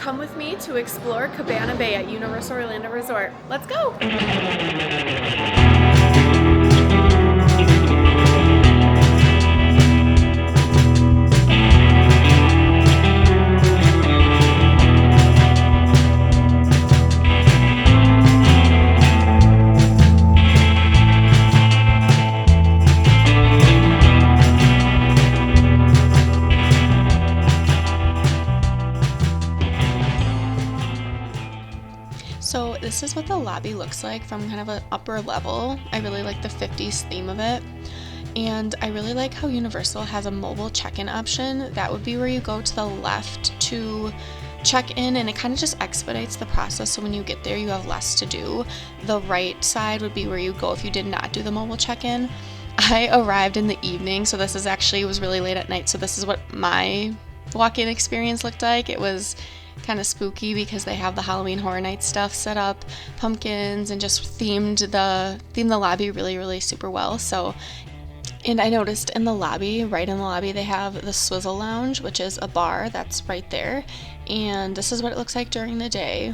Come with me to explore Cabana Bay at Universal Orlando Resort. Let's go! So this is what the lobby looks like from kind of an upper level. I really like the 50s theme of it. And I really like how Universal has a mobile check-in option. That would be where you go to the left to check in, and it kind of just expedites the process, so when you get there you have less to do. The right side would be where you go if you did not do the mobile check-in. I arrived in the evening, so this is actually, it was really late at night, so this is what my walk-in experience looked like. It was kind of spooky because they have the Halloween Horror Night stuff set up, pumpkins, and just themed the lobby really super well. So, and I noticed in the lobby, right in the lobby, they have the Swizzle Lounge, which is a bar that's right there, and this is what it looks like during the day.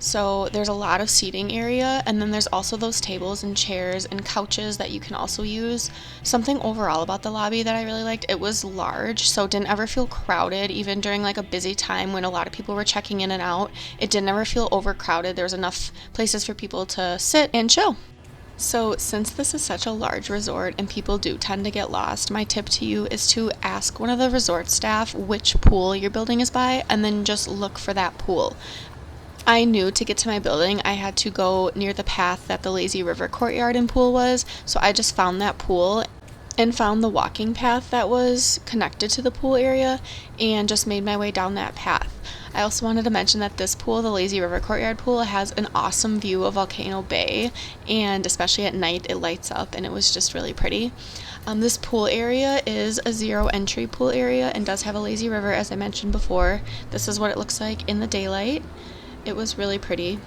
So there's a lot of seating area, and then there's also those tables and chairs and couches that you can also use. Something overall about the lobby that I really liked, it was large, so it didn't ever feel crowded. Even during like a busy time when a lot of people were checking in and out, it didn't ever feel overcrowded. There was enough places for people to sit and chill. So since this is such a large resort and people do tend to get lost, my tip to you is to ask one of the resort staff which pool your building is by, and then just look for that pool. I knew to get to my building I had to go near the path that the Lazy River Courtyard and pool was, so I just found that pool and found the walking path that was connected to the pool area and just made my way down that path. I also wanted to mention that this pool, the Lazy River Courtyard pool, has an awesome view of Volcano Bay, and especially at night it lights up, and it was just really pretty. This pool area is a zero entry pool area and does have a lazy river, as I mentioned before. This is what it looks like in the daylight. It was really pretty.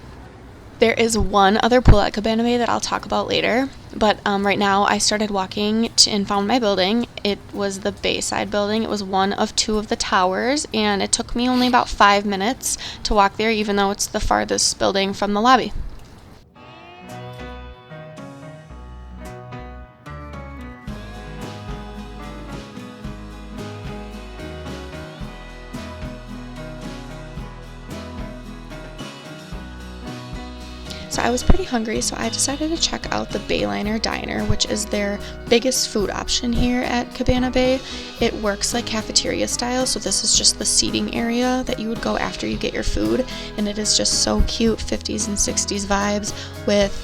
There is one other pool at Cabana Bay that I'll talk about later, but right now I started walking and found my building. It was the Bayside building. It was one of two of the towers, and it took me only about 5 minutes to walk there, even though it's the farthest building from the lobby. So I was pretty hungry, so I decided to check out the Bayliner Diner, which is their biggest food option here at Cabana Bay. It works like cafeteria style, so this is just the seating area that you would go after you get your food, and it is just so cute, 50s and 60s vibes with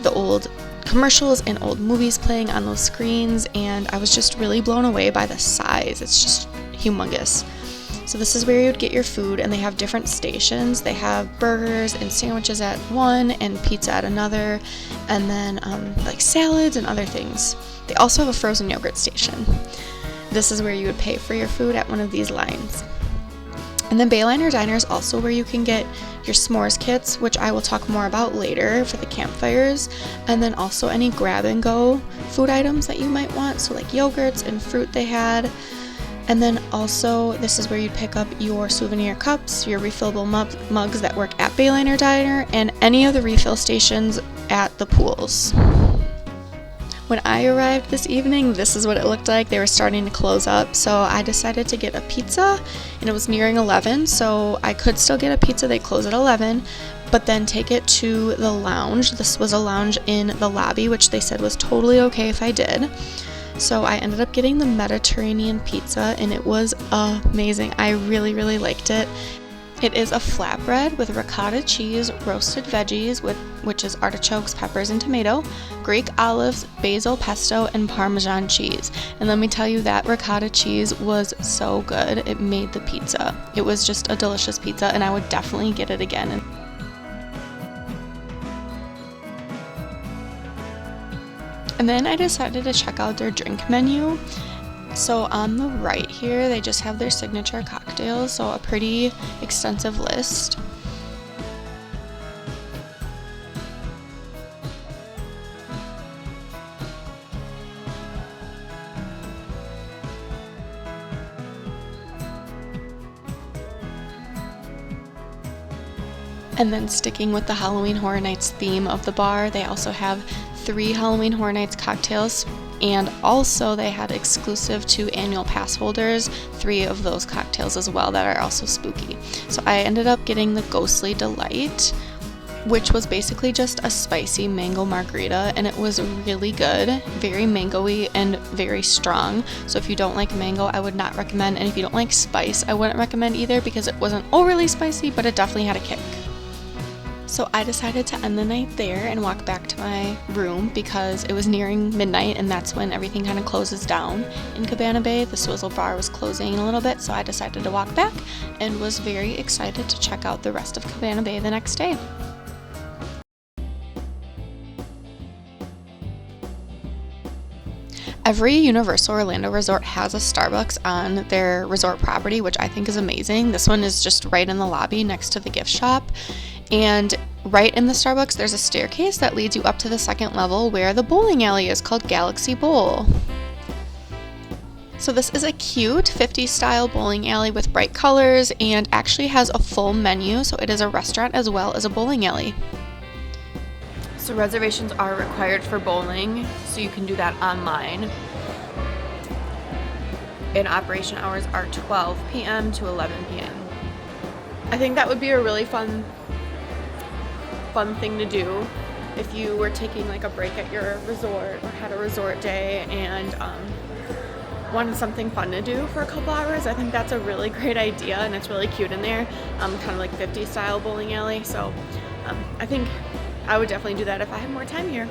the old commercials and old movies playing on those screens, and I was just really blown away by the size. It's just humongous. So this is where you would get your food, and they have different stations. They have burgers and sandwiches at one and pizza at another, and then like salads and other things. They also have a frozen yogurt station. This is where you would pay for your food at one of these lines. And then Bayliner Diner is also where you can get your s'mores kits, which I will talk more about later for the campfires, and then also any grab and go food items that you might want, so like yogurts and fruit they had. And then also, this is where you'd pick up your souvenir cups, your refillable mugs that work at Bayliner Diner, and any of the refill stations at the pools. When I arrived this evening, this is what it looked like. They were starting to close up, so I decided to get a pizza, and it was nearing 11, so I could still get a pizza. They close at 11, but then take it to the lounge, the Swizzle Lounge in the lobby, which they said was totally okay if I did. So I ended up getting the Mediterranean pizza, and it was amazing. I really liked it. It is a flatbread with ricotta cheese, roasted veggies, which is artichokes, peppers, and tomato, Greek olives, basil pesto, and Parmesan cheese. And let me tell you, that ricotta cheese was so good. It made the pizza. It was just a delicious pizza, and I would definitely get it again. And then I decided to check out their drink menu. So on the right here, they just have their signature cocktails, so a pretty extensive list. And then sticking with the Halloween Horror Nights theme of the bar, they also have 3 Halloween Horror Nights cocktails, and also they had exclusive to annual pass holders 3 of those cocktails as well that are also spooky. So I ended up getting the Ghostly Delight, which was basically just a spicy mango margarita, and it was really good, very mango-y and very strong. So if you don't like mango, I would not recommend, and if you don't like spice, I wouldn't recommend either because it wasn't overly spicy, but it definitely had a kick. So I decided to end the night there and walk back to my room because it was nearing midnight, and that's when everything kind of closes down in Cabana Bay. The Swizzle bar was closing a little bit, so I decided to walk back and was very excited to check out the rest of Cabana Bay the next day. Every Universal Orlando resort has a Starbucks on their resort property, which I think is amazing. This one is just right in the lobby next to the gift shop. And right in the Starbucks, there's a staircase that leads you up to the 2nd level where the bowling alley is called Galaxy Bowl. So this is a cute 50s style bowling alley with bright colors and actually has a full menu. So it is a restaurant as well as a bowling alley. So reservations are required for bowling, so you can do that online. And operation hours are 12 p.m. to 11 p.m. I think that would be a really fun thing to do if you were taking like a break at your resort or had a resort day and wanted something fun to do for a couple hours. I think that's a really great idea, and it's really cute in there, kind of like 50s style bowling alley. So I think I would definitely do that if I had more time here.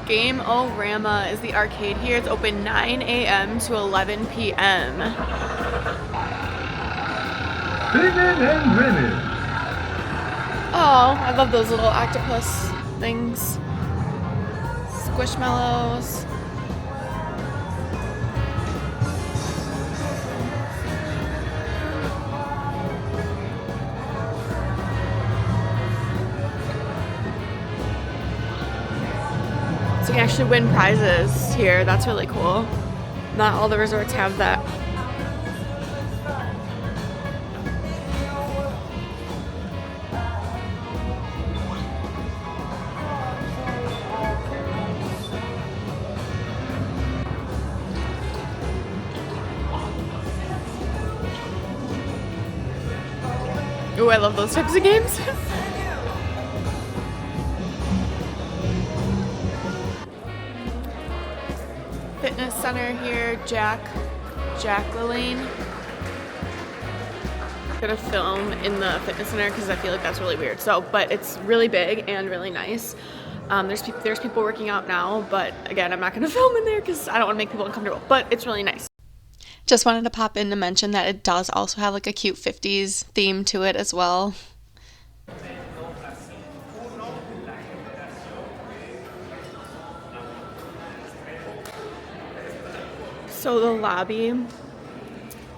Game-O-Rama is the arcade here. It's open 9 a.m. to 11 p.m. Spinning and grinning. Oh, I love those little octopus things. Squishmallows. So you can actually win prizes here. That's really cool. Not all the resorts have that. Ooh, I love those types of games. Fitness center here, Jacqueline. I'm gonna film in the fitness center because I feel like that's really weird. So, but it's really big and really nice. There's people working out now, but again, I'm not gonna film in there because I don't want to make people uncomfortable. But it's really nice. Just wanted to pop in to mention that it does also have like a cute 50s theme to it as well. So the lobby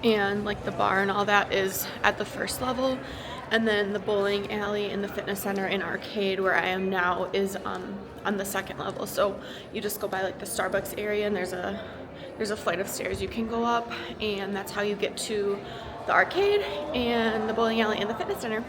and like the bar and all that is at the 1st level, and then the bowling alley and the fitness center and arcade where I am now is on the 2nd level. So you just go by like the Starbucks area, and there's a flight of stairs you can go up, and that's how you get to the arcade and the bowling alley and the fitness center.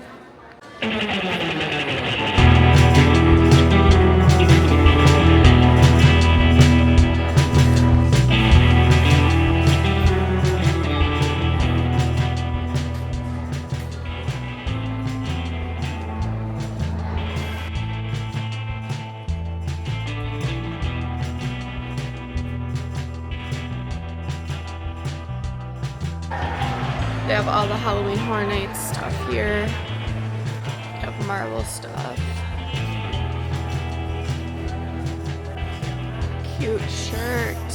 They have all the Halloween Horror Nights stuff here. They have Marvel stuff. Cute shirt.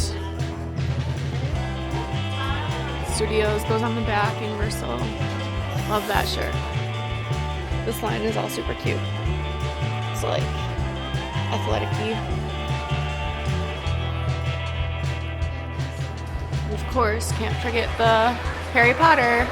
Studios goes on the back, Universal. Love that shirt. This line is all super cute. It's like athletic-y. Of course, can't forget the Harry Potter.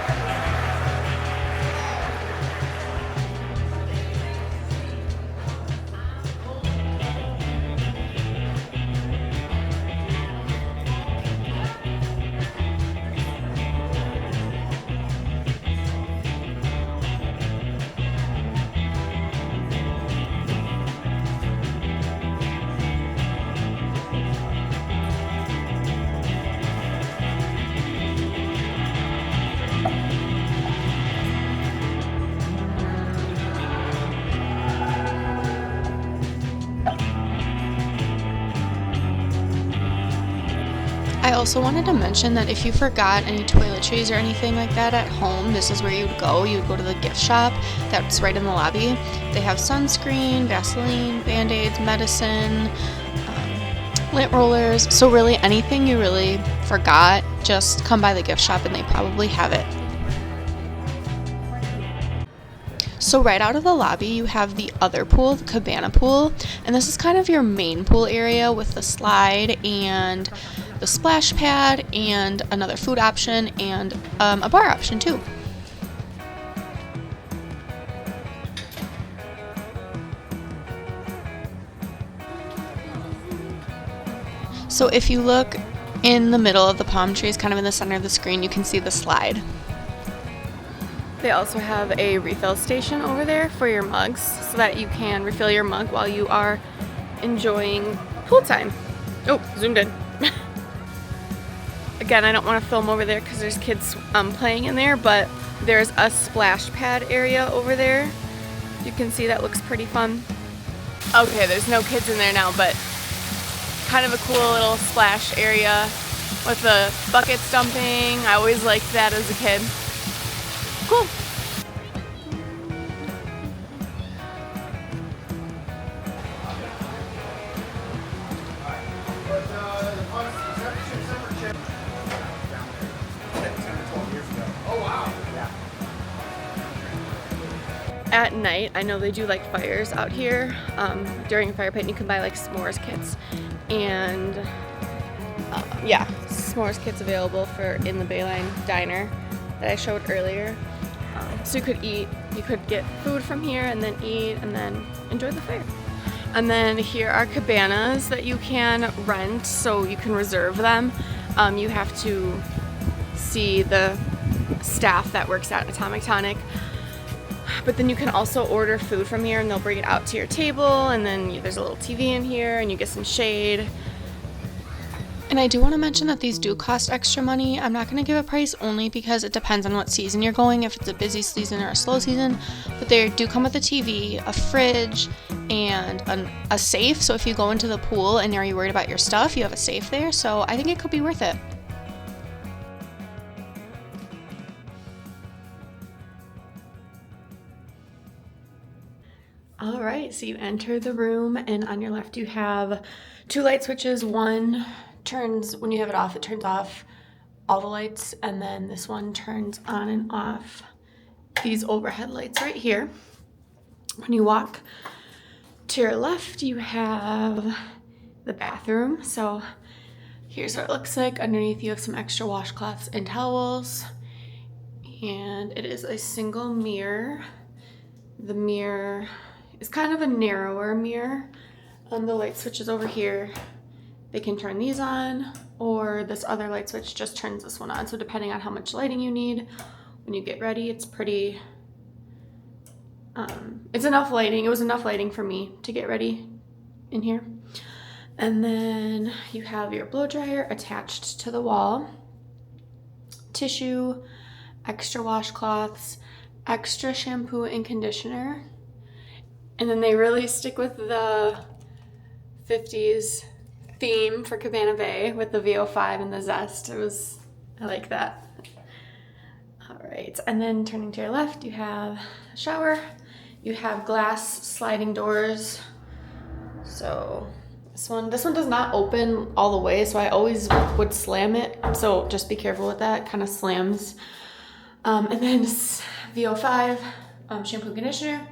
also wanted to mention that if you forgot any toiletries or anything like that at home, this is where you would go. You would go to the gift shop that's right in the lobby. They have sunscreen, Vaseline, Band-Aids, medicine, lint rollers. So really anything you really forgot, just come by the gift shop and they probably have it. So right out of the lobby, you have the other pool, the Cabana pool, and this is kind of your main pool area with the slide and the splash pad and another food option and a bar option too. So if you look in the middle of the palm trees, kind of in the center of the screen, you can see the slide. They also have a refill station over there for your mugs so that you can refill your mug while you are enjoying pool time. Oh, zoomed in. Again, I don't want to film over there because there's kids playing in there, but there's a splash pad area over there. You can see that looks pretty fun. Okay, there's no kids in there now, but kind of a cool little splash area with the buckets dumping. I always liked that as a kid. Cool. At night, I know they do like fires out here during a fire pit, and you can buy like s'mores kits, and yeah, s'mores kits available for in the Bayliner diner that I showed earlier. So you could get food from here and then eat and then enjoy the fire. And then here are cabanas that you can rent, so you can reserve them. You have to see the staff that works at Atomic Tonic. But then you can also order food from here and they'll bring it out to your table, and then there's a little TV in here and you get some shade. And I do want to mention that these do cost extra money. I'm not going to give a price only because it depends on what season you're going, if it's a busy season or a slow season. But they do come with a TV, a fridge, and a safe. So if you go into the pool and are you worried about your stuff, you have a safe there. So I think it could be worth it. All right, so you enter the room, and on your left you have two light switches. One turns, when you have it off, it turns off all the lights, and then this one turns on and off these overhead lights right here. When you walk to your left, you have the bathroom. So here's what it looks like. Underneath you have some extra washcloths and towels, and it is a single mirror. The mirror is kind of a narrower mirror. The light switches over here, they can turn these on, or this other light switch just turns this one on. So depending on how much lighting you need when you get ready, it's pretty, it's enough lighting. It was enough lighting for me to get ready in here. And then you have your blow dryer attached to the wall, tissue, extra washcloths, extra shampoo and conditioner. And then they really stick with the 50s theme for Cabana Bay with the VO5 and the zest. I like that. All right, and then turning to your left, you have a shower. You have glass sliding doors. So this one does not open all the way, so I always would slam it. So just be careful with that, it kind of slams. And then VO5 shampoo and conditioner.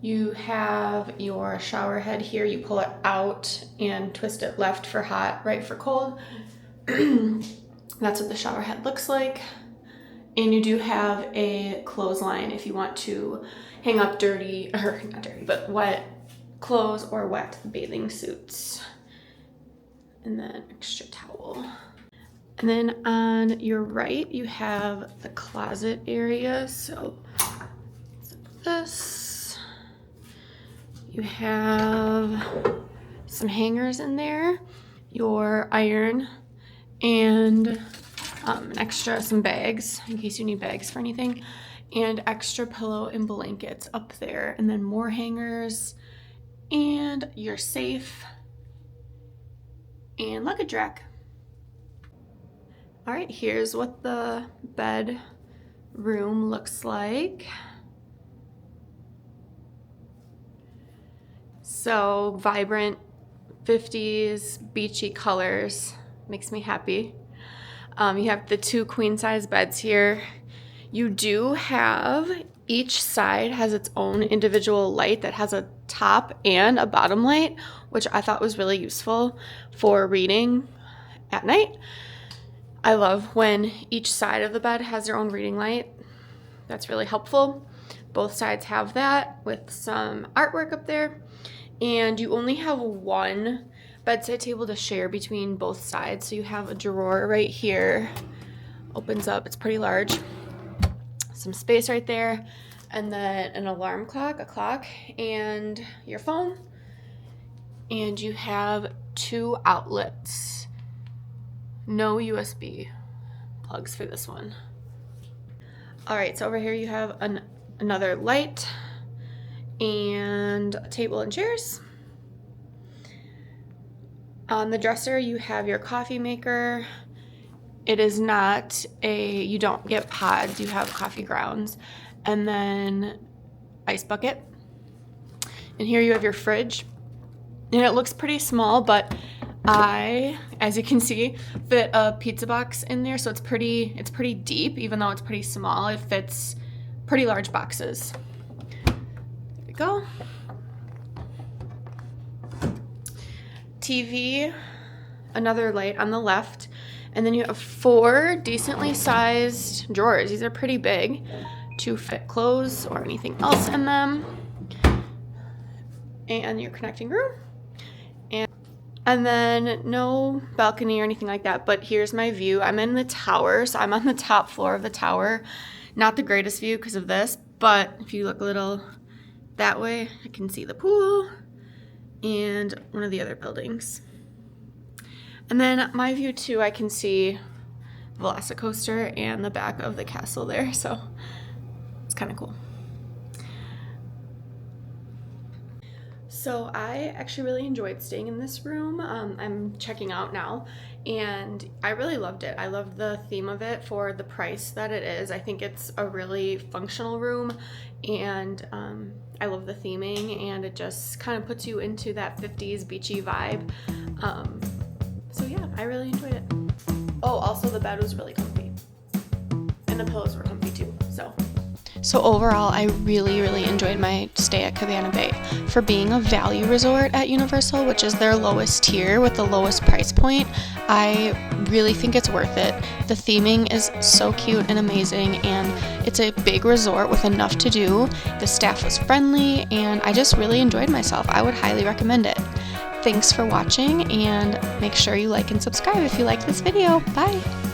You have your shower head here. You pull it out and twist it left for hot, right for cold. That's what the shower head looks like. And you do have a clothesline if you want to hang up dirty, or not dirty, but wet clothes or wet bathing suits. And then extra towel. And then on your right, you have the closet area. So this. You have some hangers in there, your iron, and some bags in case you need bags for anything, and extra pillow and blankets up there, and then more hangers, and your safe and luggage rack. All right, here's what the bedroom looks like. So vibrant 50s beachy colors, makes me happy. You have the 2 queen size beds here. You do have, each side has its own individual light that has a top and a bottom light, which I thought was really useful for reading at night. I love when each side of the bed has their own reading light. That's really helpful. Both sides have that with some artwork up there. And you only have one bedside table to share between both sides. So you have a drawer right here, opens up, it's pretty large. Some space right there, and then an alarm clock, a clock, and your phone. And you have 2 outlets. No USB plugs for this one. All right, so over here you have another light and a table and chairs. On the dresser, you have your coffee maker. It is not you don't get pods, you have coffee grounds. And then ice bucket. And here you have your fridge. And it looks pretty small, but I, as you can see, fit a pizza box in there. So it's pretty deep, even though it's pretty small. It fits pretty large boxes. There we go. TV, another light on the left, and then you have 4 decently sized drawers. These are pretty big to fit clothes or anything else in them. And your connecting room. And then no balcony or anything like that, but here's my view. I'm in the tower, so I'm on the top floor of the tower. Not the greatest view because of this, but if you look a little that way, I can see the pool and one of the other buildings. And then my view too, I can see Velocicoaster and the back of the castle there, so it's kind of cool. So I actually really enjoyed staying in this room. I'm checking out now, and I really loved it. I loved the theme of it for the price that it is. I think it's a really functional room, and I love the theming, and it just kind of puts you into that 50s beachy vibe. So yeah, I really enjoyed it. Oh, also the bed was really comfy, and the pillows were comfy too, So overall, I really enjoyed my stay at Cabana Bay. For being a value resort at Universal, which is their lowest tier with the lowest price point, I really think it's worth it. The theming is so cute and amazing, and it's a big resort with enough to do. The staff was friendly, and I just really enjoyed myself. I would highly recommend it. Thanks for watching, and make sure you like and subscribe if you like this video. Bye!